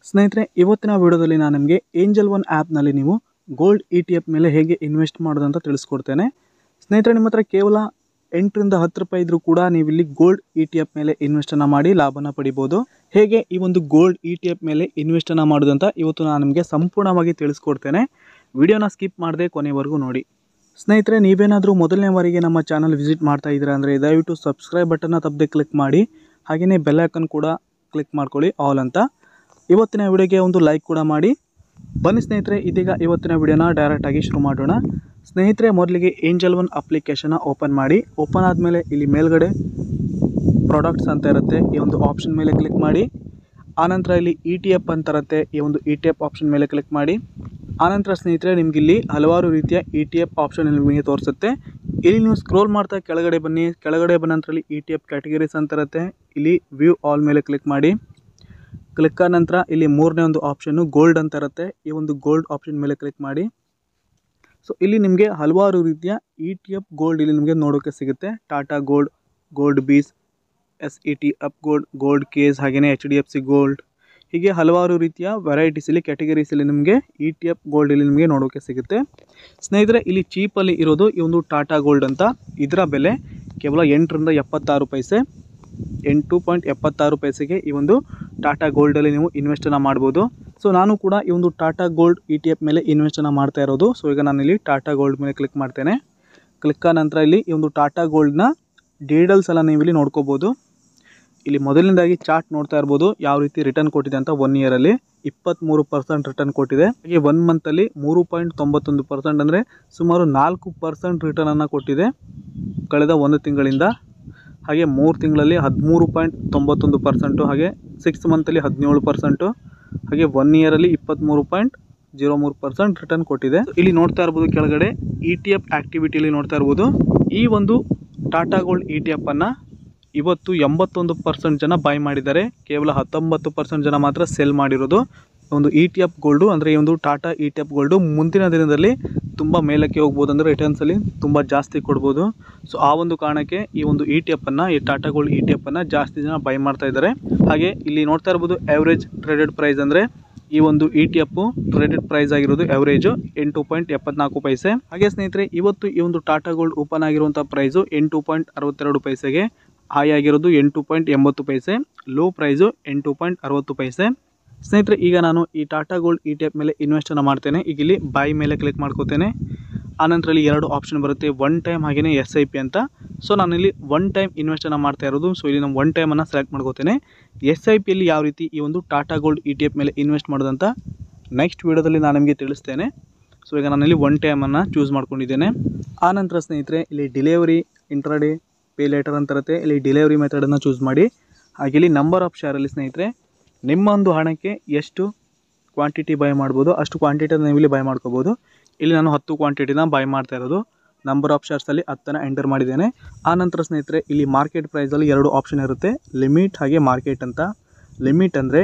ಸ್ನೇಹಿತರೆ, ಇವತ್ತಿನ ವಿಡಿಯೋದಲ್ಲಿ ನಾನು ನಿಮಗೆ ಏಂಜಲ್ ಒನ್ ಆ್ಯಪ್ನಲ್ಲಿ ನೀವು ಗೋಲ್ಡ್ ETF ಮೇಲೆ ಹೇಗೆ ಇನ್ವೆಸ್ಟ್ ಮಾಡೋದು ಅಂತ ತಿಳಿಸ್ಕೊಡ್ತೇನೆ. ಸ್ನೇಹಿತರೆ, ನಿಮ್ಮ ಹತ್ರ ಕೇವಲ 8 ರಿಂದ 10 ರೂಪಾಯಿ ಇದ್ರೂ ಕೂಡ ನೀವು ಇಲ್ಲಿ ಗೋಲ್ಡ್ ETF ಮೇಲೆ ಇನ್ವೆಸ್ಟನ್ನು ಮಾಡಿ ಲಾಭನ ಪಡಿಬೋದು. ಹೇಗೆ ಈ ಒಂದು ಗೋಲ್ಡ್ ETF ಮೇಲೆ ಇನ್ವೆಸ್ಟನ್ನು ಮಾಡೋದು ಅಂತ ಇವತ್ತು ನಾನು ನಿಮಗೆ ಸಂಪೂರ್ಣವಾಗಿ ತಿಳಿಸ್ಕೊಡ್ತೇನೆ. ವಿಡಿಯೋನ ಸ್ಕಿಪ್ ಮಾಡದೆ ಕೊನೆವರೆಗೂ ನೋಡಿ. ಸ್ನೇಹಿತರೆ, ನೀವೇನಾದರೂ ಮೊದಲನೇ ಬಾರಿಗೆ ನಮ್ಮ ಚಾನಲ್ ವಿಸಿಟ್ ಮಾಡ್ತಾ ಇದ್ದೀರಾ ಅಂದರೆ ದಯವಿಟ್ಟು ಸಬ್ಸ್ಕ್ರೈಬ್ ಬಟನ್ನ ತಪ್ಪದೆ ಕ್ಲಿಕ್ ಮಾಡಿ, ಹಾಗೆಯೇ ಬೆಲ್ ಐಕನ್ ಕೂಡ ಕ್ಲಿಕ್ ಮಾಡ್ಕೊಳ್ಳಿ ಆಲ್ ಅಂತ. ಇವತ್ತಿನ ವಿಡಿಯೋಗೆ ಒಂದು ಲೈಕ್ ಕೂಡ ಮಾಡಿ. ಬನ್ನಿ ಸ್ನೇಹಿತರೆ, ಇದೀಗ ಇವತ್ತಿನ ವಿಡಿಯೋನ ಡೈರೆಕ್ಟಾಗಿ ಶುರು ಮಾಡೋಣ. ಸ್ನೇಹಿತರೆ, ಮೊದಲಿಗೆ ಏಂಜಲ್ ಒನ್ ಅಪ್ಲಿಕೇಶನ್ನ ಓಪನ್ ಮಾಡಿ. ಓಪನ್ ಆದಮೇಲೆ ಇಲ್ಲಿ ಮೇಲ್ಗಡೆ ಪ್ರಾಡಕ್ಟ್ಸ್ ಅಂತ ಇರುತ್ತೆ, ಈ ಒಂದು ಆಪ್ಷನ್ ಮೇಲೆ ಕ್ಲಿಕ್ ಮಾಡಿ. ಆನಂತರ ಇಲ್ಲಿ ETF ಅಂತ ಇರುತ್ತೆ, ಈ ಒಂದು ETF ಆಪ್ಷನ್ ಮೇಲೆ ಕ್ಲಿಕ್ ಮಾಡಿ. ಆನಂತರ ಸ್ನೇಹಿತರೆ, ನಿಮ್ಗೆ ಇಲ್ಲಿ ಹಲವಾರು ರೀತಿಯ ETF ಆಪ್ಷನ್ ನಿಮಗೆ ತೋರಿಸುತ್ತೆ. ಇಲ್ಲಿ ನೀವು ಸ್ಕ್ರೋಲ್ ಮಾಡ್ತಾ ಕೆಳಗಡೆ ಬನ್ನಿ. ಕೆಳಗಡೆ ಬಂದ ನಂತರ ಇಲ್ಲಿ ETF ಕ್ಯಾಟಗರೀಸ್ ಅಂತ ಇರುತ್ತೆ, ಇಲ್ಲಿ ವ್ಯೂ ಆಲ್ ಮೇಲೆ ಕ್ಲಿಕ್ ಮಾಡಿ. ಕ್ಲಿಕ್ ಆದ ನಂತರ ಇಲ್ಲಿ ಮೂರನೇ ಒಂದು ಆಪ್ಷನ್ನು ಗೋಲ್ಡ್ ಅಂತ ಇರುತ್ತೆ, ಈ ಒಂದು ಗೋಲ್ಡ್ ಆಪ್ಷನ್ ಮೇಲೆ ಕ್ಲಿಕ್ ಮಾಡಿ. ಸೊ ಇಲ್ಲಿ ನಿಮಗೆ ಹಲವಾರು ರೀತಿಯ ETF ಗೋಲ್ಡ್ ಇಲ್ಲಿ ನಿಮಗೆ ನೋಡೋಕ್ಕೆ ಸಿಗುತ್ತೆ. ಟಾಟಾ ಗೋಲ್ಡ್, ಗೋಲ್ಡ್ ಬೀಸ್, SET up gold, gold case, ಹಾಗೆಯೇ HDFC ಗೋಲ್ಡ್, ಹೀಗೆ ಹಲವಾರು ರೀತಿಯ ವೆರೈಟೀಸ್ ಇಲ್ಲಿ ಕ್ಯಾಟಗರೀಸಲ್ಲಿ ನಿಮಗೆ ETF ಗೋಲ್ಡ್ ಇಲ್ಲಿ ನಿಮಗೆ ನೋಡೋಕ್ಕೆ ಸಿಗುತ್ತೆ. ಸ್ನೇಹಿತರೆ, ಇಲ್ಲಿ ಚೀಪಲ್ಲಿ ಇರೋದು ಈ ಒಂದು ಟಾಟಾ ಗೋಲ್ಡ್ ಅಂತ. ಇದರ ಬೆಲೆ ಕೇವಲ 8 ರಿಂದ 76 ಪೈಸೆ, 8.76 ಪೈಸೆಗೆ ಈ ಒಂದು ಟಾಟಾ ಗೋಲ್ಡಲ್ಲಿ ನೀವು ಇನ್ವೆಸ್ಟನ್ನು ಮಾಡ್ಬೋದು. ಸೊ ನಾನು ಕೂಡ ಈ ಒಂದು ಟಾಟಾ ಗೋಲ್ಡ್ ETF ಮೇಲೆ ಇನ್ವೆಸ್ಟನ್ನು ಮಾಡ್ತಾ ಇರೋದು. ಸೊ ಈಗ ನಾನು ಇಲ್ಲಿ ಟಾಟಾ ಗೋಲ್ಡ್ ಮೇಲೆ ಕ್ಲಿಕ್ ಮಾಡ್ತೇನೆ. ಕ್ಲಿಕ್ ಆದ ನಂತರ ಇಲ್ಲಿ ಈ ಒಂದು ಟಾಟಾ ಗೋಲ್ಡ್ನ ಡೀಟೇಲ್ಸ್ ಎಲ್ಲ ನೀವು ಇಲ್ಲಿ ನೋಡ್ಕೋಬೋದು. ಇಲ್ಲಿ ಮೊದಲನೇದಾಗಿ ಚಾರ್ಟ್ ನೋಡ್ತಾ ಇರ್ಬೋದು, ಯಾವ ರೀತಿ ರಿಟರ್ನ್ ಕೊಟ್ಟಿದೆ ಅಂತ. 1 ಇಯರಲ್ಲಿ 23% ರಿಟರ್ನ್ ಕೊಟ್ಟಿದೆ. ಹಾಗೆ 1 ಮಂತಲ್ಲಿ 3.91% ಅಂದರೆ ಸುಮಾರು 4% ರಿಟರ್ನನ್ನು ಕೊಟ್ಟಿದೆ ಕಳೆದ 1 ತಿಂಗಳಿಂದ. ಹಾಗೆ 3 ತಿಂಗಳಲ್ಲಿ 13.91%, ಹಾಗೆ 6 ಮಂತಲ್ಲಿ 17%, ಹಾಗೆ 1 ಇಯರಲ್ಲಿ 23.03% ರಿಟರ್ನ್ ಕೊಟ್ಟಿದೆ. ಇಲ್ಲಿ ನೋಡ್ತಾ ಇರ್ಬೋದು ಕೆಳಗಡೆ ETF ಆಕ್ಟಿವಿಟಿಯಲ್ಲಿ ನೋಡ್ತಾ ಇರ್ಬೋದು, ಈ ಒಂದು ಟಾಟಾ ಗೋಲ್ಡ್ ETF ಅನ್ನು ಇವತ್ತು 81% ಜನ ಬೈ ಮಾಡಿದ್ದಾರೆ, ಕೇವಲ 19% ಜನ ಮಾತ್ರ ಸೆಲ್ ಮಾಡಿರೋದು. ಒಂದು ETF ಗೋಲ್ಡು ಅಂದರೆ ಈ ಒಂದು ಟಾಟಾ ETF ಗೋಲ್ಡು ಮುಂದಿನ ದಿನದಲ್ಲಿ ತುಂಬ ಮೇಲಕ್ಕೆ ಹೋಗ್ಬೋದು, ಅಂದರೆ ರಿಟರ್ನ್ಸಲ್ಲಿ ತುಂಬ ಜಾಸ್ತಿ ಕೊಡ್ಬೋದು. ಸೊ ಆ ಒಂದು ಕಾರಣಕ್ಕೆ ಈ ಒಂದು ETF ಅನ್ನು, ಈ ಟಾಟಾ ಗೋಲ್ಡ್ ETF ಅನ್ನು ಜಾಸ್ತಿ ಜನ ಬೈ ಮಾಡ್ತಾ ಇದ್ದಾರೆ. ಹಾಗೆ ಇಲ್ಲಿ ನೋಡ್ತಾ ಇರ್ಬೋದು ಎವರೇಜ್ ಟ್ರೇಡೆಡ್ ಪ್ರೈಸ್, ಅಂದರೆ ಈ ಒಂದು ETF ಟ್ರೇಡೆಡ್ ಪ್ರೈಸ್ ಆಗಿರೋದು ಎವರೇಜು 8.74 ಪೈಸೆ. ಹಾಗೆ ಸ್ನೇಹಿತರೆ, ಇವತ್ತು ಈ ಒಂದು ಟಾಟಾ ಗೋಲ್ಡ್ ಓಪನ್ ಆಗಿರುವಂಥ ಪ್ರೈಸು 8.62 ಪೈಸೆಗೆ, ಹೈ ಆಗಿರೋದು 8.80 ಪೈಸೆ, ಲೋ ಪ್ರೈಸು 8.60 ಪೈಸೆ. ಸ್ನೇಹಿತರೆ, ಈಗ ನಾನು ಈ ಟಾಟಾ ಗೋಲ್ಡ್ ETF ಮೇಲೆ ಇನ್ವೆಸ್ಟನ್ನು ಮಾಡ್ತೇನೆ. ಈಗ ಇಲ್ಲಿ ಬೈ ಮೇಲೆ ಕ್ಲಿಕ್ ಮಾಡ್ಕೋತೇನೆ. ಆನಂತರ ಇಲ್ಲಿ 2 ಆಪ್ಷನ್ ಬರುತ್ತೆ, 1 ಟೈಮ್ ಹಾಗೆಯೇ SIP ಅಂತ. ಸೊ ನಾನಿಲ್ಲಿ 1 ಟೈಮ್ ಇನ್ವೆಸ್ಟನ್ನು ಮಾಡ್ತಾ ಇರೋದು. ಸೊ ಇಲ್ಲಿ ನಾನು 1 ಟೈಮನ್ನು ಸೆಲೆಕ್ಟ್ ಮಾಡ್ಕೋತೇನೆ. SIPಯಲ್ಲಿ ಯಾವ ರೀತಿ ಈ ಒಂದು ಟಾಟಾ ಗೋಲ್ಡ್ ETF ಮೇಲೆ ಇನ್ವೆಸ್ಟ್ ಮಾಡೋದಂತ ನೆಕ್ಸ್ಟ್ ವೀಡಿಯೋದಲ್ಲಿ ನಾನು ನಿಮಗೆ ತಿಳಿಸ್ತೇನೆ. ಸೊ ಈಗ ನಾನಿಲ್ಲಿ 1 ಟೈಮನ್ನು ಚೂಸ್ ಮಾಡ್ಕೊಂಡಿದ್ದೇನೆ. ಆನಂತರ ಸ್ನೇಹಿತರೆ, ಇಲ್ಲಿ ಡಿಲಿವರಿ, ಇಂಟ್ರಾಡೇ, ಪೇ ಲೇಟರ್ ಅಂತ ಇರುತ್ತೆ, ಇಲ್ಲಿ ಡಿಲಿವರಿ ಮೆಥಡನ್ನು ಚೂಸ್ ಮಾಡಿ. ಹಾಗೆ ಇಲ್ಲಿ ನಂಬರ್ ಆಫ್ ಶೇರಲ್ಲಿ ಸ್ನೇಹಿತರೆ, ನಿಮ್ಮ ಒಂದು ಹಣಕ್ಕೆ ಎಷ್ಟು ಕ್ವಾಂಟಿಟಿ ಬೈ ಮಾಡ್ಬೋದು ಅಷ್ಟು ಕ್ವಾಂಟಿಟಿನ ನೀವು ಇಲ್ಲಿ ಬೈ ಮಾಡ್ಕೋಬೋದು. ಇಲ್ಲಿ ನಾನು 10 ಕ್ವಾಂಟಿಟಿನ ಬೈ ಮಾಡ್ತಾ ಇರೋದು. ನಂಬರ್ ಆಫ್ ಶೇರ್ಸಲ್ಲಿ 10 ಎಂಟರ್ ಮಾಡಿದ್ದೇನೆ. ಆನಂತರ ಸ್ನೇಹಿತರೆ, ಇಲ್ಲಿ ಮಾರ್ಕೆಟ್ ಪ್ರೈಸಲ್ಲಿ 2 ಆಪ್ಷನ್ ಇರುತ್ತೆ, ಲಿಮಿಟ್ ಹಾಗೆ ಮಾರ್ಕೆಟ್ ಅಂತ. ಲಿಮಿಟ್ ಅಂದರೆ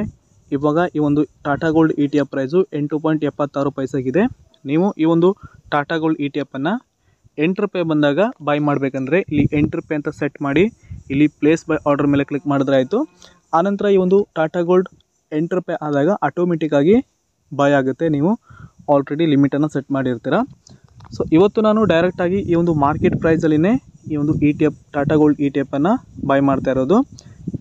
ಇವಾಗ ಈ ಒಂದು ಟಾಟಾ ಗೋಲ್ಡ್ ETF ಪ್ರೈಸು 8.76 ಪೈಸೆಗಿದೆ. ನೀವು ಈ ಒಂದು ಟಾಟಾ ಗೋಲ್ಡ್ ETF ಅನ್ನು 8 ರೂಪಾಯಿ ಬಂದಾಗ ಬೈ ಮಾಡಬೇಕಂದ್ರೆ ಇಲ್ಲಿ 8 ರೂಪಾಯಿ ಅಂತ ಸೆಟ್ ಮಾಡಿ, ಇಲ್ಲಿ ಪ್ಲೇಸ್ ಬೈ ಆರ್ಡರ್ ಮೇಲೆ ಕ್ಲಿಕ್ ಮಾಡಿದ್ರೆ ಆಯಿತು. ಆನಂತರ ಈ ಒಂದು ಟಾಟಾ ಗೋಲ್ಡ್ 8 ರೂಪಾಯಿ ಆದಾಗ ಆಟೋಮೆಟಿಕ್ಕಾಗಿ ಬೈ ಆಗುತ್ತೆ, ನೀವು ಆಲ್ರೆಡಿ ಲಿಮಿಟನ್ನು ಸೆಟ್ ಮಾಡಿರ್ತೀರ. ಸೊ ಇವತ್ತು ನಾನು ಡೈರೆಕ್ಟಾಗಿ ಈ ಒಂದು ಮಾರ್ಕೆಟ್ ಪ್ರೈಸಲ್ಲಿನೇ ಈ ಒಂದು ETF ಟಾಟಾ ಗೋಲ್ಡ್ ETF ಅನ್ನು ಬೈ ಮಾಡ್ತಾ ಇರೋದು.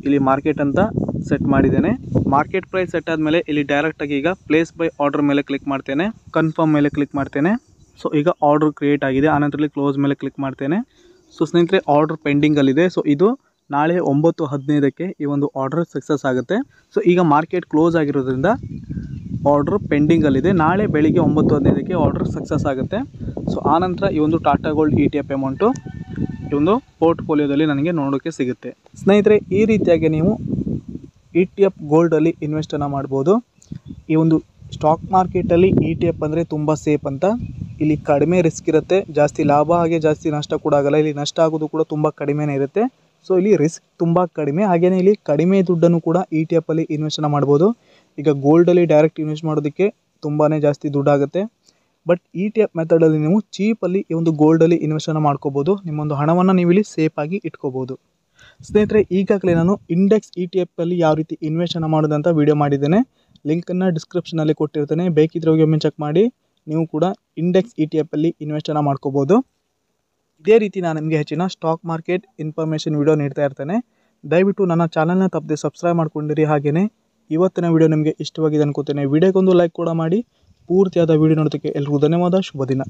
ಇಲ್ಲಿ ಮಾರ್ಕೆಟ್ ಅಂತ ಸೆಟ್ ಮಾಡಿದ್ದೇನೆ. ಮಾರ್ಕೆಟ್ ಪ್ರೈಸ್ ಸೆಟ್ ಆದಮೇಲೆ ಇಲ್ಲಿ ಡೈರೆಕ್ಟಾಗಿ ಈಗ ಪ್ಲೇಸ್ ಬೈ ಆರ್ಡರ್ ಮೇಲೆ ಕ್ಲಿಕ್ ಮಾಡ್ತೇನೆ, ಕನ್ಫರ್ಮ್ ಮೇಲೆ ಕ್ಲಿಕ್ ಮಾಡ್ತೇನೆ. ಸೊ ಈಗ ಆರ್ಡರ್ ಕ್ರಿಯೇಟ್ ಆಗಿದೆ. ಆನಂತರ ಕ್ಲೋಸ್ ಮೇಲೆ ಕ್ಲಿಕ್ ಮಾಡ್ತೇನೆ. ಸೊ ಸ್ನೇಹಿತರೆ, ಆರ್ಡರ್ ಪೆಂಡಿಂಗಲ್ಲಿದೆ. ಸೊ ಇದು ನಾಳೆ 9:15ಕ್ಕೆ ಈ ಒಂದು ಆರ್ಡರ್ ಸಕ್ಸಸ್ ಆಗುತ್ತೆ. ಸೊ ಈಗ ಮಾರ್ಕೆಟ್ ಕ್ಲೋಸ್ ಆಗಿರೋದ್ರಿಂದ ಆರ್ಡರ್ ಪೆಂಡಿಂಗಲ್ಲಿದೆ. ನಾಳೆ ಬೆಳಿಗ್ಗೆ 9:15ಕ್ಕೆ ಆರ್ಡರ್ ಸಕ್ಸಸ್ ಆಗುತ್ತೆ. ಸೊ ಆನಂತರ ಈ ಒಂದು ಟಾಟಾ ಗೋಲ್ಡ್ ETF ಅಮೌಂಟು ಈ ಒಂದು ಪೋರ್ಟ್ಫೋಲಿಯೋದಲ್ಲಿ ನನಗೆ ನೋಡೋಕ್ಕೆ ಸಿಗುತ್ತೆ. ಸ್ನೇಹಿತರೆ, ಈ ರೀತಿಯಾಗಿ ನೀವು ETF ಗೋಲ್ಡಲ್ಲಿ ಇನ್ವೆಸ್ಟನ್ನು ಮಾಡ್ಬೋದು. ಈ ಒಂದು ಸ್ಟಾಕ್ ಮಾರ್ಕೆಟಲ್ಲಿ ETF ಅಂದರೆ ತುಂಬ ಸೇಫ್ ಅಂತ. ಇಲ್ಲಿ ಕಡಿಮೆ ರಿಸ್ಕ್ ಇರುತ್ತೆ, ಜಾಸ್ತಿ ಲಾಭ ಹಾಗೆ ಜಾಸ್ತಿ ನಷ್ಟ ಕೂಡ ಆಗಲ್ಲ. ಇಲ್ಲಿ ನಷ್ಟ ಆಗೋದು ಕೂಡ ತುಂಬ ಕಡಿಮೆನೇ ಇರುತ್ತೆ. ಸೊ ಇಲ್ಲಿ ರಿಸ್ಕ್ ತುಂಬ ಕಡಿಮೆ, ಹಾಗೆಯೇ ಇಲ್ಲಿ ಕಡಿಮೆ ದುಡ್ಡನ್ನು ಕೂಡ ETF ಅಲ್ಲಿ ಇನ್ವೆಸ್ಟನ್ನು ಮಾಡ್ಬೋದು. ಈಗ ಗೋಲ್ಡಲ್ಲಿ ಡೈರೆಕ್ಟ್ ಇನ್ವೆಸ್ಟ್ ಮಾಡೋದಕ್ಕೆ ತುಂಬಾ ಜಾಸ್ತಿ ದುಡ್ಡಾಗುತ್ತೆ. ಬಟ್ ETF ಮೆಥಡಲ್ಲಿ ನೀವು ಚೀಪಲ್ಲಿ ಈ ಒಂದು ಗೋಲ್ಡಲ್ಲಿ ಇನ್ವೆಸ್ಟನ್ನು ಮಾಡ್ಕೋಬೋದು. ನಿಮ್ಮೊಂದು ಹಣವನ್ನು ನೀವು ಇಲ್ಲಿ ಸೇಫಾಗಿ ಇಟ್ಕೋಬೋದು. ಸ್ನೇಹಿತರೆ, ಈಗಾಗಲೇ ನಾನು ಇಂಡೆಕ್ಸ್ ETF ಅಲ್ಲಿ ಯಾವ ರೀತಿ ಇನ್ವೆಸ್ಟನ್ನು ಮಾಡೋದಂತ ವಿಡಿಯೋ ಮಾಡಿದ್ದೇನೆ. ಲಿಂಕನ್ನು ಡಿಸ್ಕ್ರಿಪ್ಷನಲ್ಲಿ ಕೊಟ್ಟಿರ್ತೇನೆ, ಬೇಕಿದ್ರೆ ಹೋಗಿ ಒಮ್ಮೆ ಚೆಕ್ ಮಾಡಿ. ನೀವು ಕೂಡ ಇಂಡೆಕ್ಸ್ ETF ಅಲ್ಲಿ ಇನ್ವೆಸ್ಟನ್ನು ಮಾಡ್ಕೋಬೋದು. ಇದೇ ರೀತಿ ನಾನು ನಿಮಗೆ ಹೆಚ್ಚಿನ ಸ್ಟಾಕ್ ಮಾರ್ಕೆಟ್ ಇನ್ಫಾರ್ಮೇಷನ್ ವಿಡಿಯೋ ನೀಡ್ತಾ ಇರ್ತೇನೆ. ದಯವಿಟ್ಟು ನನ್ನ ಚಾನಲ್ನ ತಪ್ಪದೆ ಸಬ್ಸ್ಕ್ರೈಬ್ ಮಾಡ್ಕೊಂಡಿರಿ. ಹಾಗೆಯೇ ಇವತ್ತಿನ ವಿಡಿಯೋ ನಿಮಗೆ ಇಷ್ಟವಾಗಿದೆ ಅನ್ಕೋತೇನೆ. ವಿಡಿಯೋಗೊಂದು ಲೈಕ್ ಕೂಡ ಮಾಡಿ. ಪೂರ್ತಿಯಾದ ವಿಡಿಯೋ ನೋಡೋದಕ್ಕೆ ಎಲ್ರಿಗೂ ಧನ್ಯವಾದ. ಶುಭ ದಿನ.